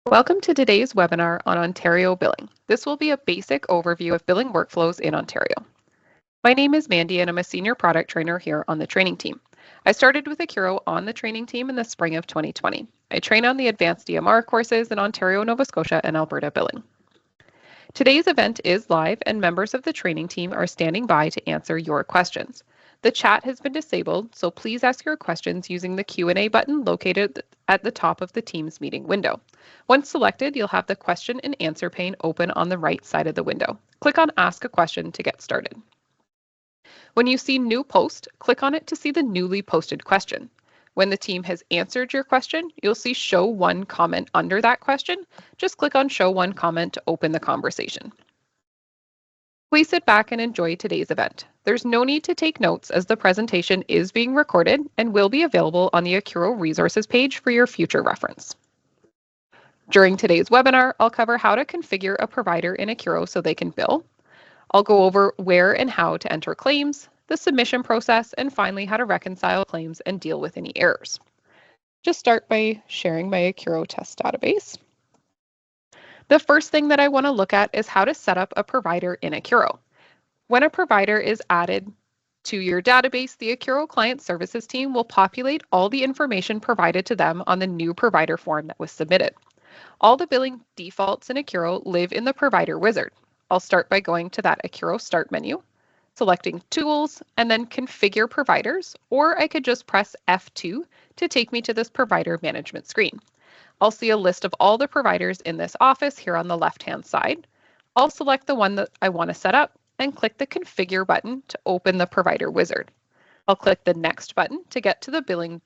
Welcome to today's webinar on Ontario billing. This will be a basic overview of billing workflows in Ontario. My name is Mandy and I'm a senior product trainer here on the training team. I started with Accuro on the training team in the spring of 2020. I train on the advanced EMR courses in Ontario, Nova Scotia, and Alberta billing. Today's event is live and members of the training team are standing by to answer your questions. The chat has been disabled, so please ask your questions using the Q&A button located at the top of the Teams meeting window. Once selected, you'll have the question and answer pane open on the right side of the window. Click on Ask a Question to get started. When you see New Post, click on it to see the newly posted question. When the team has answered your question, you'll see Show One Comment under that question. Just click on Show One Comment to open the conversation. Please sit back and enjoy today's event. There's no need to take notes as the presentation is being recorded and will be available on the Accuro resources page for your future reference. During today's webinar, I'll cover how to configure a provider in Accuro so they can bill. I'll go over where and how to enter claims, the submission process, and finally how to reconcile claims and deal with any errors. Just start by sharing my Accuro test database. The first thing that I want to look at is how to set up a provider in Accuro. When a provider is added to your database, the Accuro Client Services team will populate all the information provided to them on the new provider form that was submitted. All the billing defaults in Accuro live in the provider wizard. I'll start by going to that Accuro Start menu, selecting Tools, and then Configure Providers, or I could just press F2 to take me to this provider management screen. I'll see a list of all the providers in this office here on the left-hand side. I'll select the one that I want to set up and click the Configure button to open the provider wizard. I'll click the Next button to get to the billing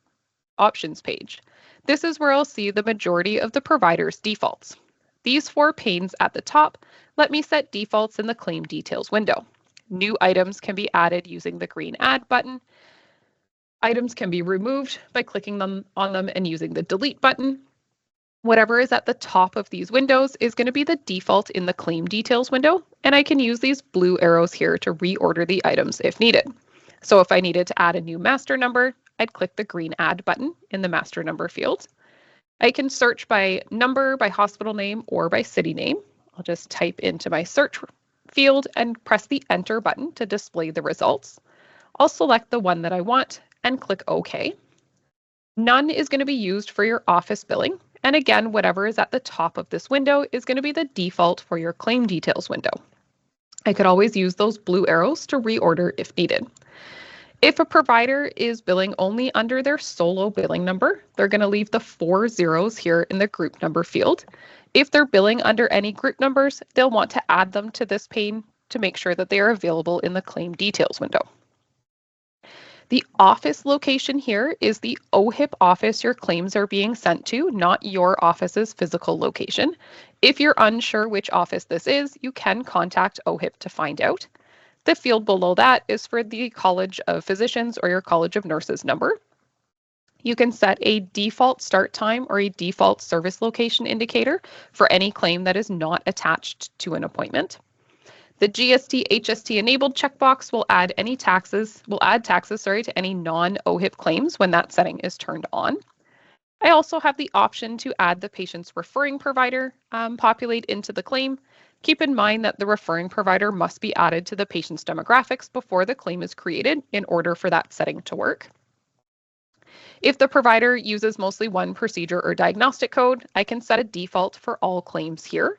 options page. This is where I'll see the majority of the provider's defaults. These four panes at the top let me set defaults in the claim details window. New items can be added using the green Add button. Items can be removed by clicking on them and using the Delete button. Whatever is at the top of these windows is going to be the default in the claim details window, and I can use these blue arrows here to reorder the items if needed. So if I needed to add a new master number, I'd click the green Add button in the master number field. I can search by number, by hospital name, or by city name. I'll just type into my search field and press the Enter button to display the results. I'll select the one that I want and click OK. None is going to be used for your office billing. And again, whatever is at the top of this window is going to be the default for your claim details window. I could always use those blue arrows to reorder if needed. If a provider is billing only under their solo billing number, they're going to leave the 4 zeros here in the group number field. If they're billing under any group numbers, they'll want to add them to this pane to make sure that they are available in the claim details window. The office location here is the OHIP office your claims are being sent to, not your office's physical location. If you're unsure which office this is, you can contact OHIP to find out. The field below that is for the College of Physicians or your College of Nurses number. You can set a default start time or a default service location indicator for any claim that is not attached to an appointment. The GST HST enabled checkbox will add taxes to any non-OHIP claims when that setting is turned on. I also have the option to add the patient's referring provider populate into the claim. Keep in mind that the referring provider must be added to the patient's demographics before the claim is created in order for that setting to work. If the provider uses mostly one procedure or diagnostic code, I can set a default for all claims here.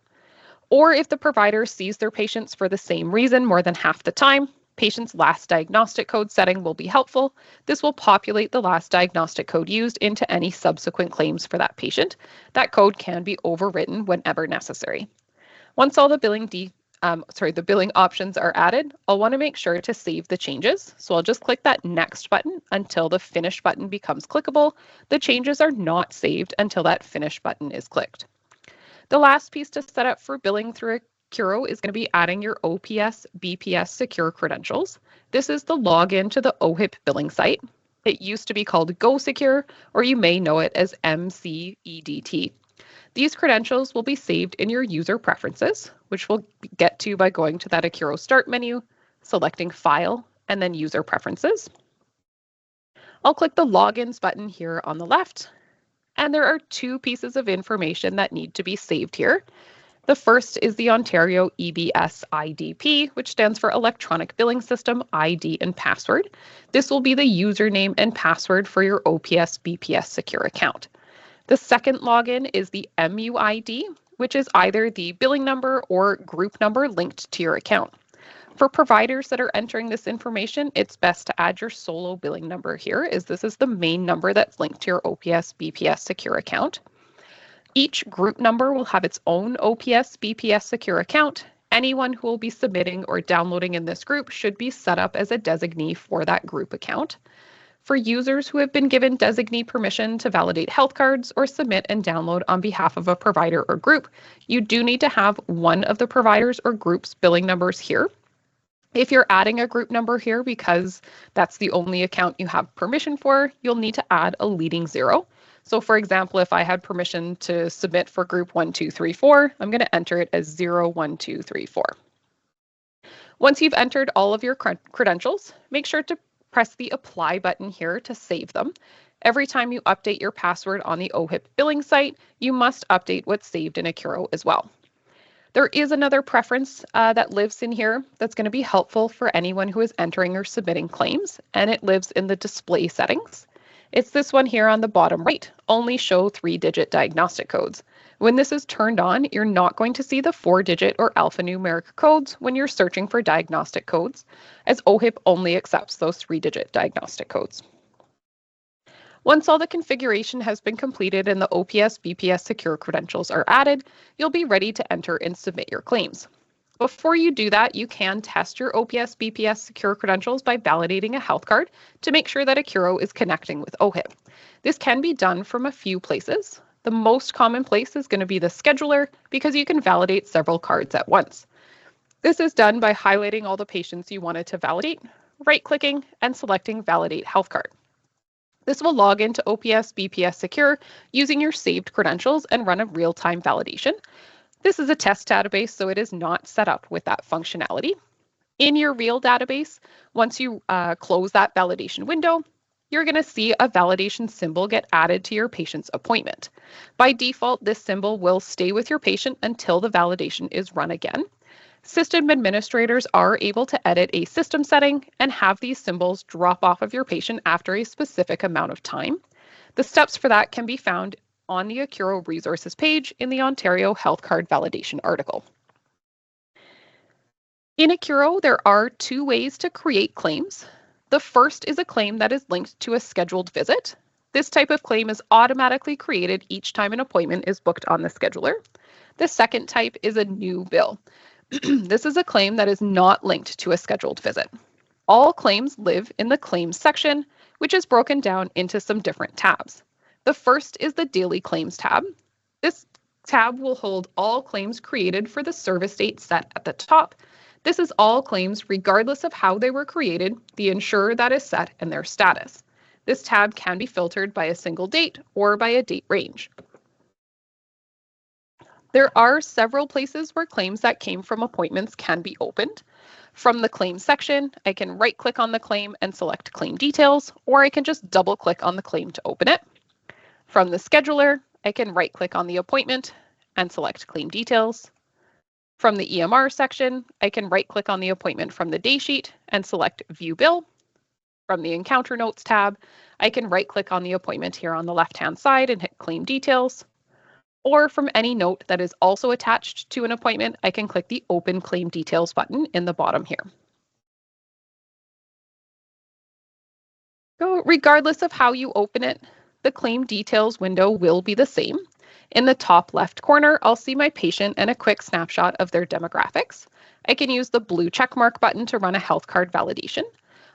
Or if the provider sees their patients for the same reason more than half the time, patient's last diagnostic code setting will be helpful. This will populate the last diagnostic code used into any subsequent claims for that patient. That code can be overwritten whenever necessary. Once all the billing options are added, I'll want to make sure to save the changes. So I'll just click that Next button until the Finish button becomes clickable. The changes are not saved until that Finish button is clicked. The last piece to set up for billing through Accuro is going to be adding your OPS BPS secure credentials. This is the login to the OHIP billing site. It used to be called GoSecure, or you may know it as MCEDT. These credentials will be saved in your user preferences, which we'll get to by going to that Accuro Start menu, selecting File, and then User Preferences. I'll click the Logins button here on the left, And there are two pieces of information that need to be saved here. The first is the Ontario EBS IDP, which stands for Electronic Billing System ID and Password. This will be the username and password for your OPS BPS Secure account. The second login is the MUID, which is either the billing number or group number linked to your account. For providers that are entering this information, it's best to add your solo billing number here, as this is the main number that's linked to your OPS BPS Secure account. Each group number will have its own OPS BPS Secure account. Anyone who will be submitting or downloading in this group should be set up as a designee for that group account. For users who have been given designee permission to validate health cards or submit and download on behalf of a provider or group, you do need to have one of the providers or group's billing numbers here. If you're adding a group number here because that's the only account you have permission for, you'll need to add a leading 0. So for example, if I had permission to submit for group 1234, I'm going to enter it as 01234. Once you've entered all of your credentials, make sure to press the apply button here to save them. Every time you update your password on the OHIP billing site, you must update what's saved in Accuro as well. There is another preference that lives in here that's going to be helpful for anyone who is entering or submitting claims, and it lives in the display settings. It's this one here on the bottom right, only show 3-digit diagnostic codes. When this is turned on, you're not going to see the 4-digit or alphanumeric codes when you're searching for diagnostic codes, as OHIP only accepts those 3-digit diagnostic codes. Once all the configuration has been completed and the OPS BPS Secure credentials are added, you'll be ready to enter and submit your claims. Before you do that, you can test your OPS BPS Secure credentials by validating a health card to make sure that Accuro is connecting with OHIP. This can be done from a few places. The most common place is going to be the scheduler because you can validate several cards at once. This is done by highlighting all the patients you wanted to validate, right-clicking, and selecting Validate Health Card. This will log into OPS BPS Secure using your saved credentials and run a real-time validation. This is a test database, so it is not set up with that functionality. In your real database, once you close that validation window, you're going to see a validation symbol get added to your patient's appointment. By default, this symbol will stay with your patient until the validation is run again. System administrators are able to edit a system setting and have these symbols drop off of your patient after a specific amount of time. The steps for that can be found on the Accuro resources page in the Ontario Health Card Validation article. In Accuro, there are two ways to create claims. The first is a claim that is linked to a scheduled visit. This type of claim is automatically created each time an appointment is booked on the scheduler. The second type is a new bill. This is a claim that is not linked to a scheduled visit. All claims live in the claims section, which is broken down into some different tabs. The first is the Daily Claims tab. This tab will hold all claims created for the service date set at the top. This is all claims regardless of how they were created, the insurer that is set, and their status. This tab can be filtered by a single date or by a date range. There are several places where claims that came from appointments can be opened. From the claim section, I can right-click on the claim and select Claim Details, or I can just double-click on the claim to open it. From the scheduler, I can right-click on the appointment and select Claim Details. From the EMR section, I can right-click on the appointment from the daysheet and select View Bill. From the Encounter Notes tab, I can right-click on the appointment here on the left-hand side and hit Claim Details. Or from any note that is also attached to an appointment, I can click the Open Claim Details button in the bottom here. So regardless of how you open it, the Claim Details window will be the same. In the top left corner, I'll see my patient and a quick snapshot of their demographics. I can use the blue checkmark button to run a health card validation.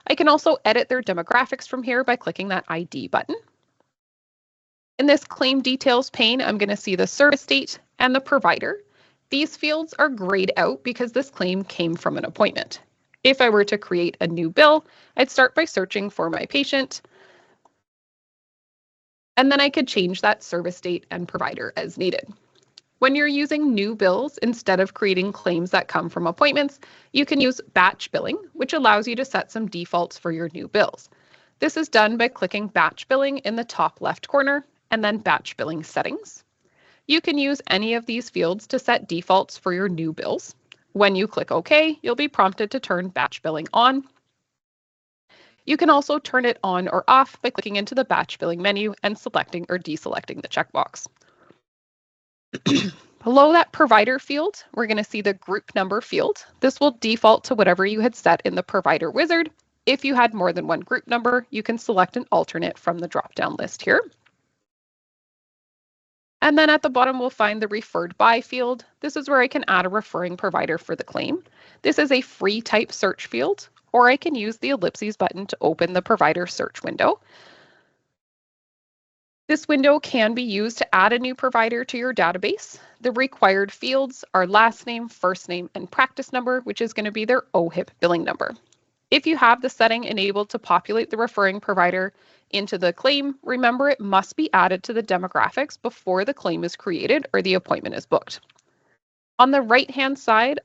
I can also edit their demographics from here by clicking that ID button. In this Claim Details pane, I'm going to see the service date and the provider. These fields are grayed out because this claim came from an appointment. If I were to create a new bill, I'd start by searching for my patient, and then I could change that service date and provider as needed. When you're using new bills instead of creating claims that come from appointments, you can use batch billing, which allows you to set some defaults for your new bills. This is done by clicking Batch Billing in the top left corner and then batch billing settings. You can use any of these fields to set defaults for your new bills. When you click OK, you'll be prompted to turn batch billing on. You can also turn it on or off by clicking into the batch billing menu and selecting or deselecting the checkbox. Below that provider field, we're going to see the group number field. This will default to whatever you had set in the provider wizard. If you had more than one group number, you can select an alternate from the drop-down list here. And then at the bottom, we'll find the referred by field. This is where I can add a referring provider for the claim. This is a free type search field, or I can use the ellipses button to open the provider search window. This window can be used to add a new provider to your database. The required fields are last name, first name, and practice number, which is going to be their OHIP billing number. If you have the setting enabled to populate the referring provider into the claim, remember it must be added to the demographics before the claim is created or the appointment is booked. On the right-hand side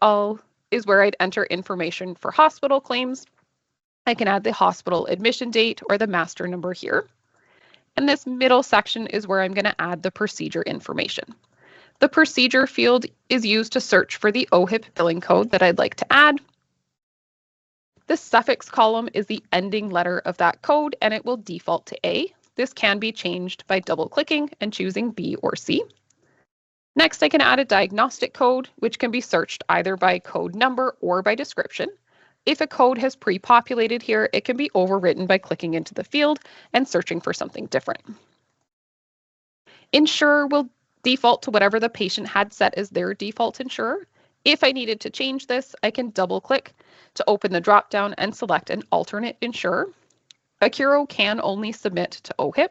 is where I'd enter information for hospital claims. I can add the hospital admission date or the master number here. And this middle section is where I'm going to add the procedure information. The procedure field is used to search for the OHIP billing code that I'd like to add. The suffix column is the ending letter of that code, and it will default to A. This can be changed by double-clicking and choosing B or C. Next, I can add a diagnostic code, which can be searched either by code number or by description. If a code has pre-populated here, it can be overwritten by clicking into the field and searching for something different. Insurer will default to whatever the patient had set as their default insurer. If I needed to change this, I can double-click to open the drop-down and select an alternate insurer. Accuro can only submit to OHIP.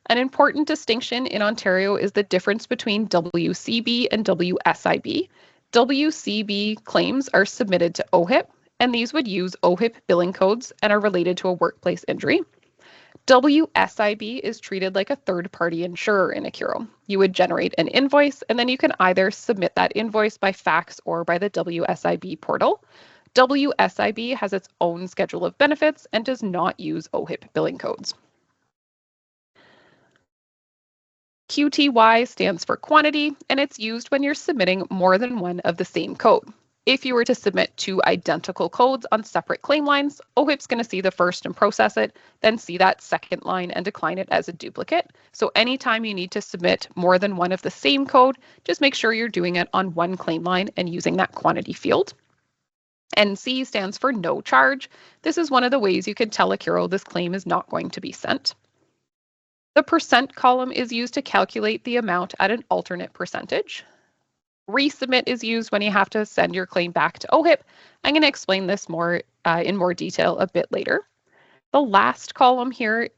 An important distinction in Ontario is the difference between WCB and WSIB. WCB claims are submitted to OHIP, and these would use OHIP billing codes and are related to a workplace injury. WSIB is treated like a third-party insurer in Accuro. You would generate an invoice, and then you can either submit that invoice by fax or by the WSIB portal. WSIB has its own schedule of benefits and does not use OHIP billing codes. QTY stands for quantity, and it's used when you're submitting more than one of the same code. If you were to submit two identical codes on separate claim lines, OHIP's going to see the first and process it, then see that second line and decline it as a duplicate. So anytime you need to submit more than one of the same code, just make sure you're doing it on one claim line and using that quantity field. NC stands for no charge. This is one of the ways you can tell Accuro this claim is not going to be sent. The percent column is used to calculate the amount at an alternate percentage. Resubmit is used when you have to send your claim back to OHIP. I'm going to explain this in more detail a bit later. The last column here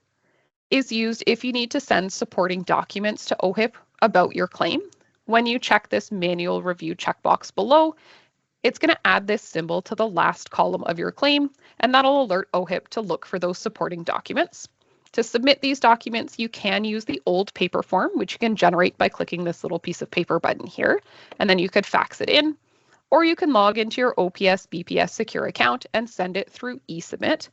is used if you need to send supporting documents to OHIP about your claim. When you check this manual review checkbox below, it's going to add this symbol to the last column of your claim, and that'll alert OHIP to look for those supporting documents. To submit these documents, you can use the old paper form, which you can generate by clicking this little piece of paper button here, and then you could fax it in, or you can log into your OPS BPS secure account and send it through eSubmit.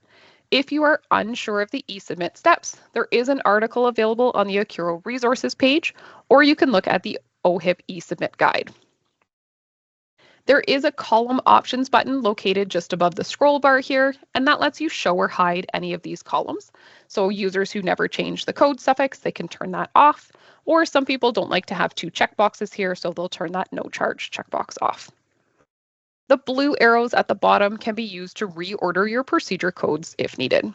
If you are unsure of the eSubmit steps, there is an article available on the Accuro resources page, or you can look at the OHIP eSubmit guide. There is a column options button located just above the scroll bar here, and that lets you show or hide any of these columns. So users who never change the code suffix, they can turn that off, or some people don't like to have two checkboxes here, so they'll turn that no charge checkbox off. The blue arrows at the bottom can be used to reorder your procedure codes if needed.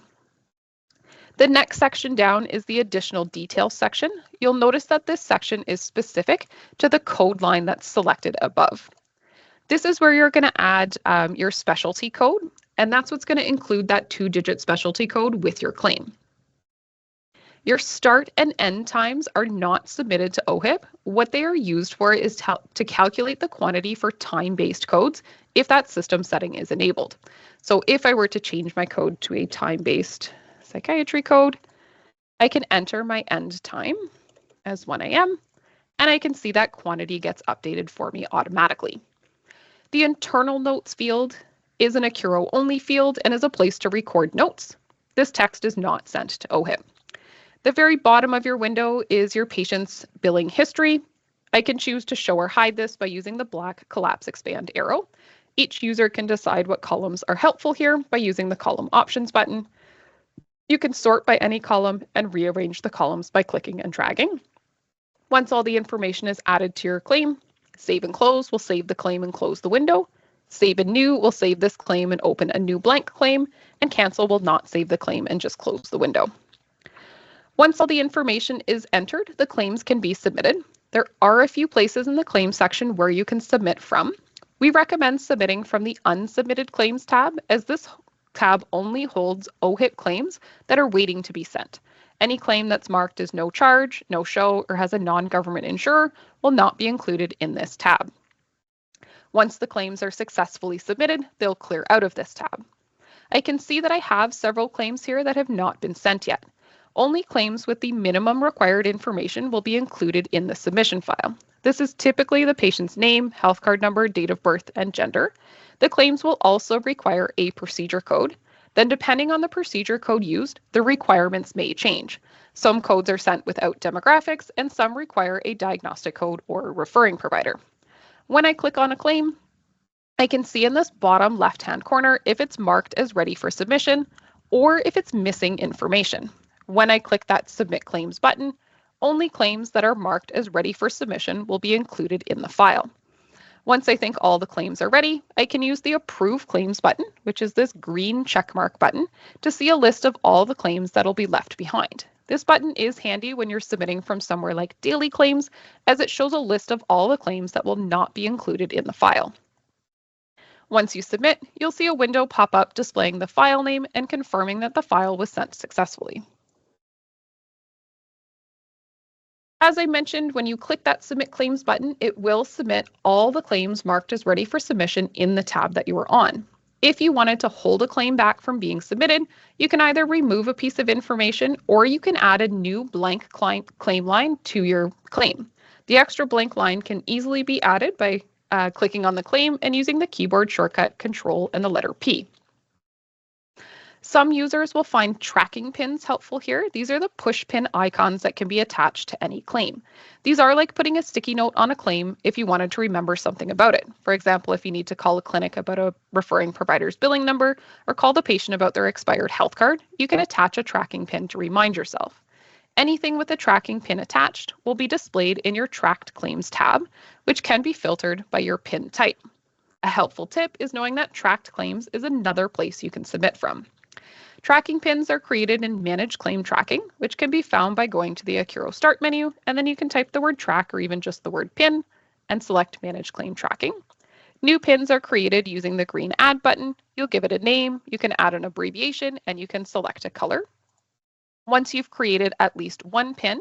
The next section down is the additional details section. You'll notice that this section is specific to the code line that's selected above. This is where you're going to add your specialty code, and that's what's going to include that 2-digit specialty code with your claim. Your start and end times are not submitted to OHIP. What they are used for is to calculate the quantity for time-based codes if that system setting is enabled. So if I were to change my code to a time-based psychiatry code, I can enter my end time as 1 a.m., and I can see that quantity gets updated for me automatically. The internal notes field is an Accuro-only field and is a place to record notes. This text is not sent to OHIP. The very bottom of your window is your patient's billing history. I can choose to show or hide this by using the black collapse expand arrow. Each user can decide what columns are helpful here by using the column options button. You can sort by any column and rearrange the columns by clicking and dragging. Once all the information is added to your claim, save and close will save the claim and close the window. Save and new will save this claim and open a new blank claim, and cancel will not save the claim and just close the window. Once all the information is entered, the claims can be submitted. There are a few places in the claims section where you can submit from. We recommend submitting from the unsubmitted claims tab, as this tab only holds OHIP claims that are waiting to be sent. Any claim that's marked as no charge, no show, or has a non-government insurer will not be included in this tab. Once the claims are successfully submitted, they'll clear out of this tab. I can see that I have several claims here that have not been sent yet. Only claims with the minimum required information will be included in the submission file. This is typically the patient's name, health card number, date of birth, and gender. The claims will also require a procedure code. Then, depending on the procedure code used, the requirements may change. Some codes are sent without demographics, and some require a diagnostic code or referring provider. When I click on a claim, I can see in this bottom left-hand corner if it's marked as ready for submission or if it's missing information. When I click that Submit Claims button, only claims that are marked as ready for submission will be included in the file. Once I think all the claims are ready, I can use the Approve Claims button, which is this green checkmark button, to see a list of all the claims that'll be left behind. This button is handy when you're submitting from somewhere like Daily Claims, as it shows a list of all the claims that will not be included in the file. Once you submit, you'll see a window pop up displaying the file name and confirming that the file was sent successfully. As I mentioned, when you click that Submit Claims button, it will submit all the claims marked as ready for submission in the tab that you were on. If you wanted to hold a claim back from being submitted, you can either remove a piece of information or you can add a new blank claim line to your claim. The extra blank line can easily be added by clicking on the claim and using the keyboard shortcut Control and the letter P. Some users will find tracking pins helpful here. These are the push pin icons that can be attached to any claim. These are like putting a sticky note on a claim if you wanted to remember something about it. For example, if you need to call a clinic about a referring provider's billing number or call the patient about their expired health card, you can attach a tracking pin to remind yourself. Anything with a tracking pin attached will be displayed in your Tracked Claims tab, which can be filtered by your pin type. A helpful tip is knowing that Tracked Claims is another place you can submit from. Tracking pins are created in Manage Claim Tracking, which can be found by going to the Accuro Start menu, and then you can type the word track or even just the word pin and select Manage Claim Tracking. New pins are created using the green Add button. You'll give it a name, you can add an abbreviation, and you can select a color. Once you've created at least one pin,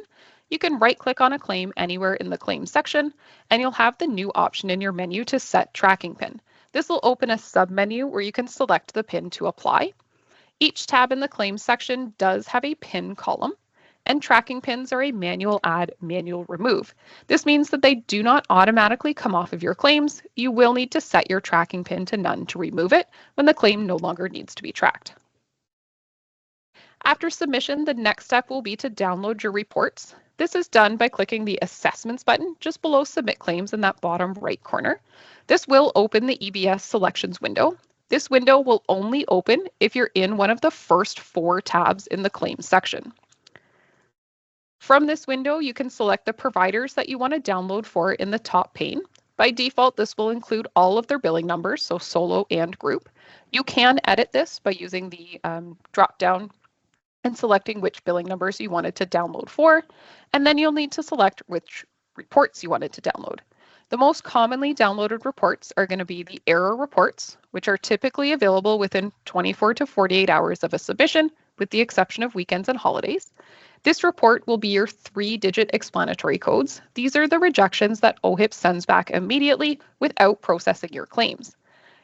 you can right-click on a claim anywhere in the claim section, and you'll have the new option in your menu to set tracking pin. This will open a sub-menu where you can select the pin to apply. Each tab in the claims section does have a pin column, and tracking pins are a manual add, manual remove. This means that they do not automatically come off of your claims. You will need to set your tracking pin to none to remove it when the claim no longer needs to be tracked. After submission, the next step will be to download your reports. This is done by clicking the Assessments button just below Submit Claims in that bottom right corner. This will open the EBS Selections window. This window will only open if you're in one of the first 4 tabs in the Claims section. From this window, you can select the providers that you want to download for in the top pane. By default, this will include all of their billing numbers, so solo and group. You can edit this by using the drop-down and selecting which billing numbers you wanted to download for, and then you'll need to select which reports you wanted to download. The most commonly downloaded reports are going to be the error reports, which are typically available within 24 to 48 hours of a submission, with the exception of weekends and holidays. This report will be your 3-digit explanatory codes. These are the rejections that OHIP sends back immediately without processing your claims.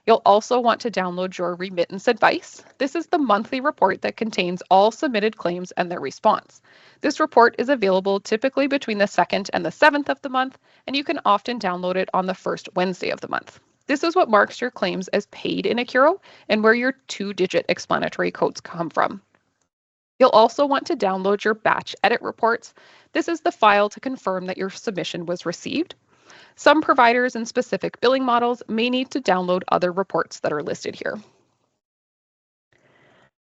You'll also want to download your remittance advice. This is the monthly report that contains all submitted claims and their response. This report is available typically between the 2nd and the 7th of the month, and you can often download it on the first Wednesday of the month. This is what marks your claims as paid in Accuro and where your 2-digit explanatory codes come from. You'll also want to download your batch edit reports. This is the file to confirm that your submission was received. Some providers and specific billing models may need to download other reports that are listed here.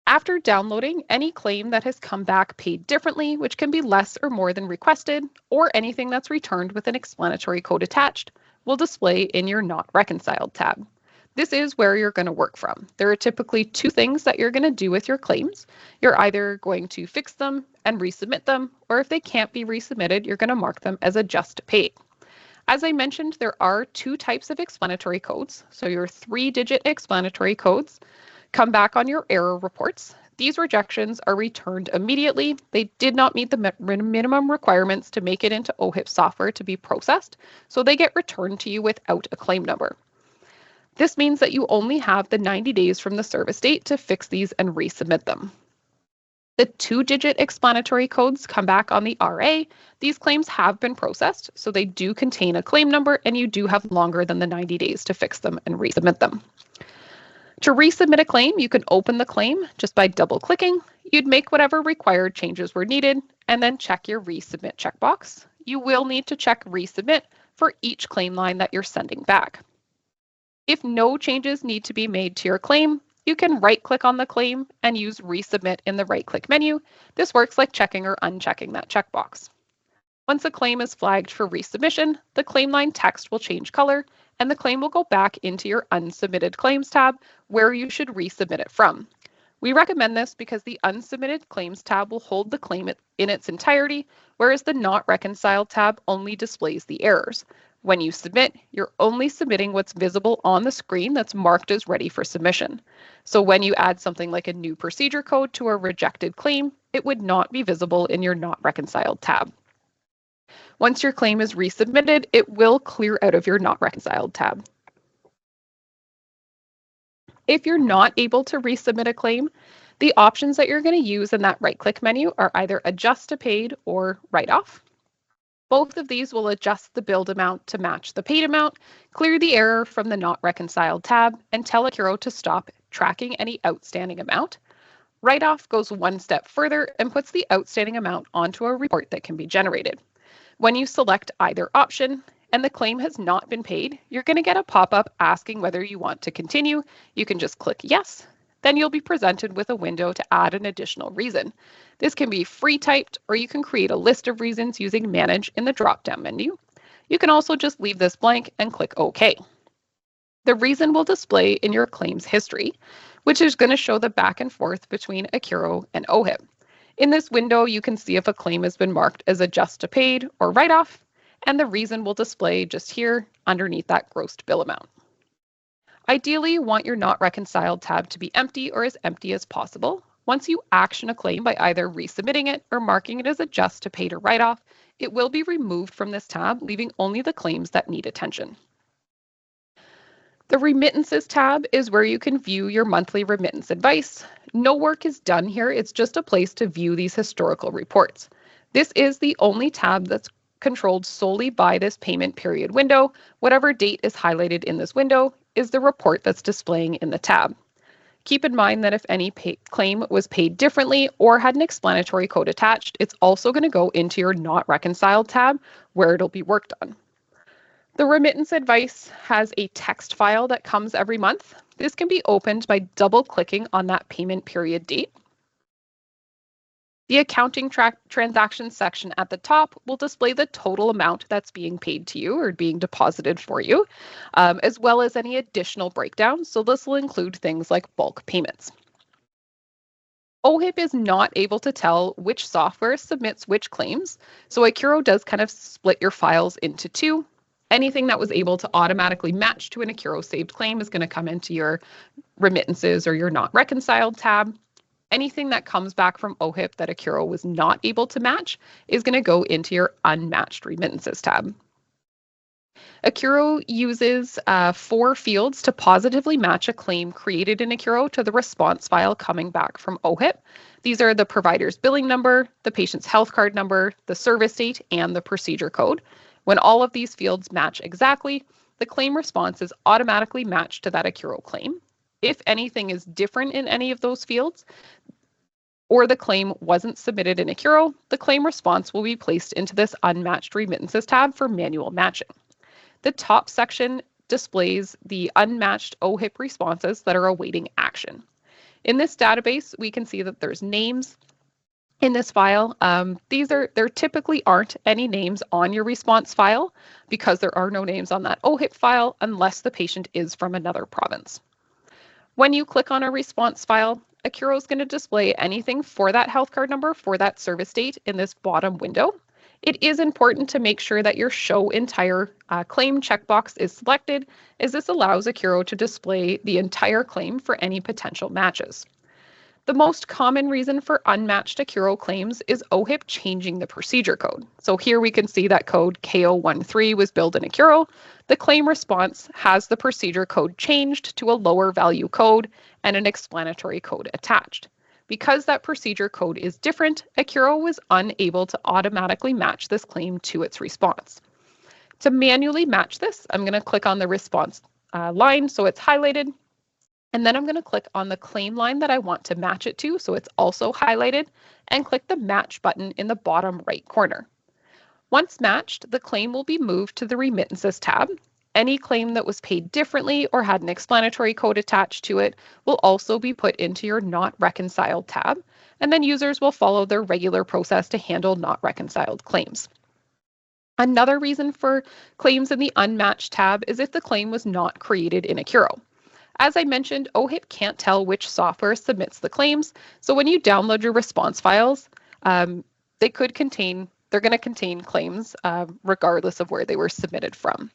After downloading, any claim that has come back paid differently, which can be less or more than requested, or anything that's returned with an explanatory code attached, will display in your Not Reconciled tab. This is where you're going to work from. There are typically two things that you're going to do with your claims. You're either going to fix them and resubmit them, or if they can't be resubmitted, you're going to mark them as adjust to paid. As I mentioned, there are two types of explanatory codes. So your 3-digit explanatory codes come back on your error reports. These rejections are returned immediately. They did not meet the minimum requirements to make it into OHIP software to be processed, so they get returned to you without a claim number. This means that you only have the 90 days from the service date to fix these and resubmit them. The 2-digit explanatory codes come back on the RA. These claims have been processed, so they do contain a claim number, and you do have longer than the 90 days to fix them and resubmit them. To resubmit a claim, you can open the claim just by double-clicking. You'd make whatever required changes were needed, and then check your resubmit checkbox. You will need to check resubmit for each claim line that you're sending back. If no changes need to be made to your claim, you can right-click on the claim and use resubmit in the right-click menu. This works like checking or unchecking that checkbox. Once a claim is flagged for resubmission, the claim line text will change color, and the claim will go back into your Unsubmitted Claims tab, where you should resubmit it from. We recommend this because the Unsubmitted Claims tab will hold the claim in its entirety, whereas the Not Reconciled tab only displays the errors. When you submit, you're only submitting what's visible on the screen that's marked as ready for submission. So when you add something like a new procedure code to a rejected claim, it would not be visible in your Not Reconciled tab. Once your claim is resubmitted, it will clear out of your Not Reconciled tab. If you're not able to resubmit a claim, the options that you're going to use in that right-click menu are either Adjust to Paid or Write Off. Both of these will adjust the billed amount to match the paid amount, clear the error from the Not Reconciled tab, and tell Accuro to stop tracking any outstanding amount. Write Off goes one step further and puts the outstanding amount onto a report that can be generated. When you select either option and the claim has not been paid, you're going to get a pop-up asking whether you want to continue. You can just click yes. Then you'll be presented with a window to add an additional reason. This can be free-typed, or you can create a list of reasons using Manage in the drop-down menu. You can also just leave this blank and click OK. The reason will display in your claims history, which is going to show the back and forth between Accuro and OHIP. In this window, you can see if a claim has been marked as Adjust to Paid or Write Off, and the reason will display just here underneath that grossed bill amount. Ideally, you want your Not Reconciled tab to be empty or as empty as possible. Once you action a claim by either resubmitting it or marking it as Adjust to Paid or Write Off, it will be removed from this tab, leaving only the claims that need attention. The Remittances tab is where you can view your monthly remittance advice. No work is done here, it's just a place to view these historical reports. This is the only tab that's controlled solely by this payment period window. Whatever date is highlighted in this window is the report that's displaying in the tab. Keep in mind that if any claim was paid differently or had an explanatory code attached, it's also going to go into your Not Reconciled tab where it'll be worked on. The remittance advice has a text file that comes every month. This can be opened by double-clicking on that payment period date. The accounting transactions section at the top will display the total amount that's being paid to you or being deposited for you, as well as any additional breakdowns. So this will include things like bulk payments. OHIP is not able to tell which software submits which claims, so Accuro does kind of split your files into two. Anything that was able to automatically match to an Accuro saved claim is going to come into your remittances or your Not Reconciled tab. Anything that comes back from OHIP that Accuro was not able to match is going to go into your Unmatched Remittances tab. Accuro uses 4 fields to positively match a claim created in Accuro to the response file coming back from OHIP. These are the provider's billing number, the patient's health card number, the service date, and the procedure code. When all of these fields match exactly, the claim response is automatically matched to that Accuro claim. If anything is different in any of those fields, or the claim wasn't submitted in Accuro, the claim response will be placed into this Unmatched Remittances tab for manual matching. The top section displays the unmatched OHIP responses that are awaiting action. In this database, we can see that there's names in this file. There typically aren't any names on your response file because there are no names on that OHIP file unless the patient is from another province. When you click on a response file, Accuro is going to display anything for that health card number for that service date in this bottom window. It is important to make sure that your Show Entire Claim checkbox is selected, as this allows Accuro to display the entire claim for any potential matches. The most common reason for unmatched Accuro claims is OHIP changing the procedure code. So here we can see that code KO13 was billed in Accuro. The claim response has the procedure code changed to a lower value code and an explanatory code attached. Because that procedure code is different, Accuro was unable to automatically match this claim to its response. To manually match this, I'm going to click on the response line so it's highlighted. And then I'm going to click on the claim line that I want to match it to, so it's also highlighted, and click the Match button in the bottom right corner. Once matched, the claim will be moved to the Remittances tab. Any claim that was paid differently or had an explanatory code attached to it will also be put into your Not Reconciled tab, and then users will follow their regular process to handle not reconciled claims. Another reason for claims in the Unmatched tab is if the claim was not created in Accuro. As I mentioned, OHIP can't tell which software submits the claims, so when you download your response files, they're going to contain claims regardless of where they were submitted from.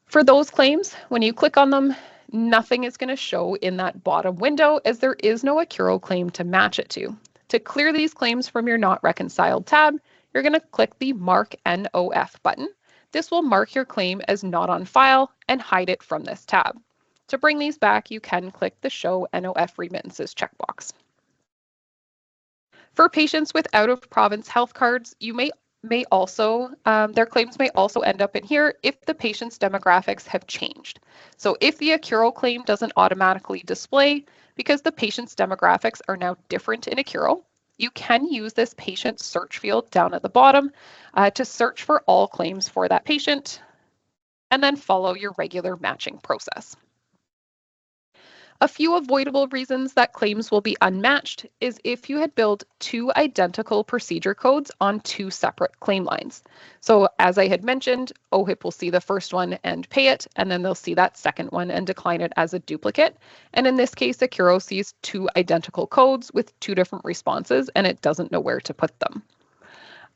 For those claims, when you click on them, nothing is going to show in that bottom window as there is no Accuro claim to match it to. To clear these claims from your Not Reconciled tab, you're going to click the Mark NOF button. This will mark your claim as not on file and hide it from this tab. To bring these back, you can click the Show NOF Remittances checkbox. For patients with out-of-province health cards, their claims may also end up in here if the patient's demographics have changed. So if the Accuro claim doesn't automatically display because the patient's demographics are now different in Accuro, you can use this patient search field down at the bottom to search for all claims for that patient and then follow your regular matching process. A few avoidable reasons that claims will be unmatched is if you had billed two identical procedure codes on two separate claim lines. So as I had mentioned, OHIP will see the first one and pay it, and then they'll see that second one and decline it as a duplicate. And in this case, Accuro sees two identical codes with two different responses, and it doesn't know where to put them.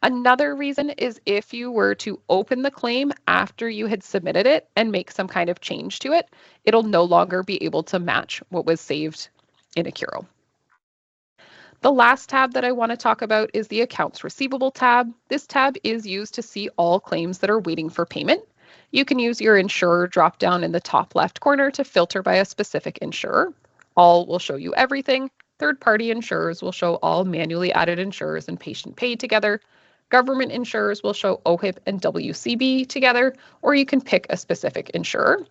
Another reason is if you were to open the claim after you had submitted it and make some kind of change to it, it'll no longer be able to match what was saved in Accuro. The last tab that I want to talk about is the Accounts Receivable tab. This tab is used to see all claims that are waiting for payment. You can use your insurer dropdown in the top left corner to filter by a specific insurer. All will show you everything. Third-party insurers will show all manually added insurers and patient paid together. Government insurers will show OHIP and WCB together, or you can pick a specific insurer.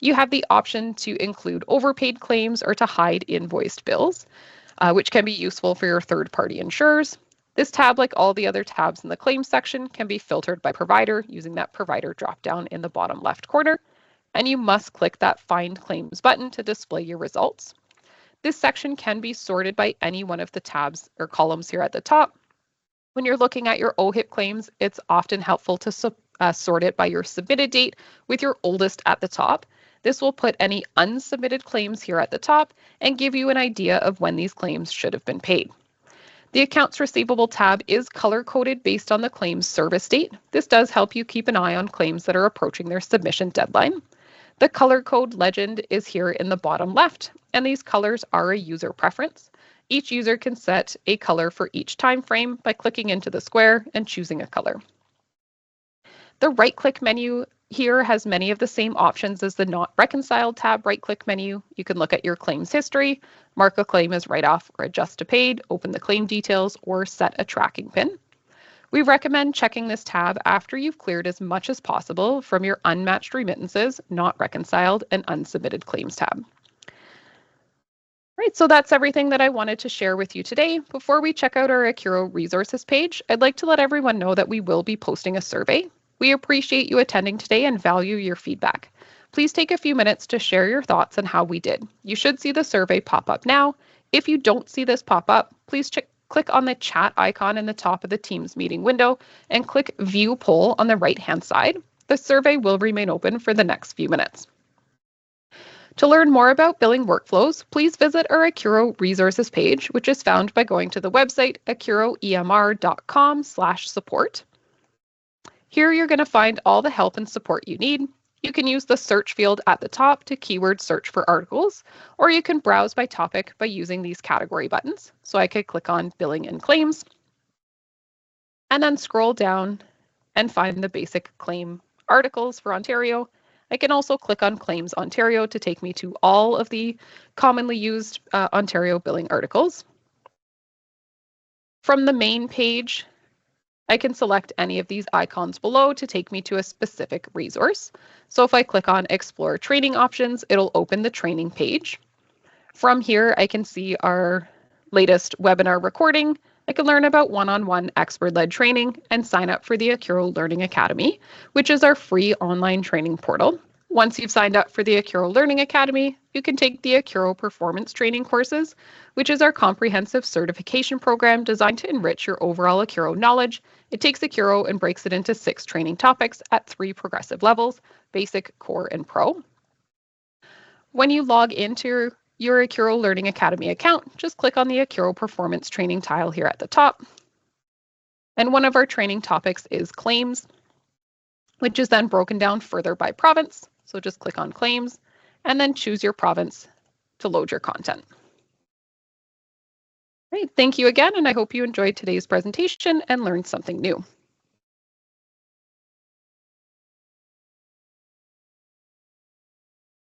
You have the option to include overpaid claims or to hide invoiced bills, which can be useful for your third-party insurers. This tab, like all the other tabs in the claims section, can be filtered by provider using that provider dropdown in the bottom left corner, and you must click that Find Claims button to display your results. This section can be sorted by any one of the tabs or columns here at the top. When you're looking at your OHIP claims, it's often helpful to sort it by your submitted date with your oldest at the top. This will put any unsubmitted claims here at the top and give you an idea of when these claims should have been paid. The Accounts Receivable tab is color-coded based on the claim's service date. This does help you keep an eye on claims that are approaching their submission deadline. The color code legend is here in the bottom left, and these colors are a user preference. Each user can set a color for each time frame by clicking into the square and choosing a color. The right-click menu here has many of the same options as the Not Reconciled tab right-click menu. You can look at your claims history, mark a claim as write-off or adjust to paid, open the claim details, or set a tracking pin. We recommend checking this tab after you've cleared as much as possible from your Unmatched Remittances, Not Reconciled, and Unsubmitted Claims tab. Right, so that's everything that I wanted to share with you today. Before we check out our Accuro resources page, I'd like to let everyone know that we will be posting a survey. We appreciate you attending today and value your feedback. Please take a few minutes to share your thoughts on how we did. You should see the survey pop up now. If you don't see this pop up, please click on the chat icon in the top of the Teams meeting window and click View Poll on the right-hand side. The survey will remain open for the next few minutes. To learn more about billing workflows, please visit our Accuro resources page, which is found by going to the website accuroemr.com/support. Here you're going to find all the help and support you need. You can use the search field at the top to keyword search for articles, or you can browse by topic by using these category buttons. So I could click on billing and claims, and then scroll down and find the basic claim articles for Ontario. I can also click on Claims Ontario to take me to all of the commonly used Ontario billing articles. From the main page, I can select any of these icons below to take me to a specific resource. So if I click on Explore Training Options, it'll open the training page. From here, I can see our latest webinar recording. I can learn about one-on-one expert-led training and sign up for the Accuro Learning Academy, which is our free online training portal. Once you've signed up for the Accuro Learning Academy, you can take the Accuro Performance Training courses, which is our comprehensive certification program designed to enrich your overall Accuro knowledge. It takes Accuro and breaks it into 6 training topics at 3 progressive levels: Basic, Core, and Pro. When you log into your Accuro Learning Academy account, just click on the Accuro Performance Training tile here at the top. And one of our training topics is claims, which is then broken down further by province. So just click on claims and then choose your province to load your content. Great, thank you again, and I hope you enjoyed today's presentation and learned something new.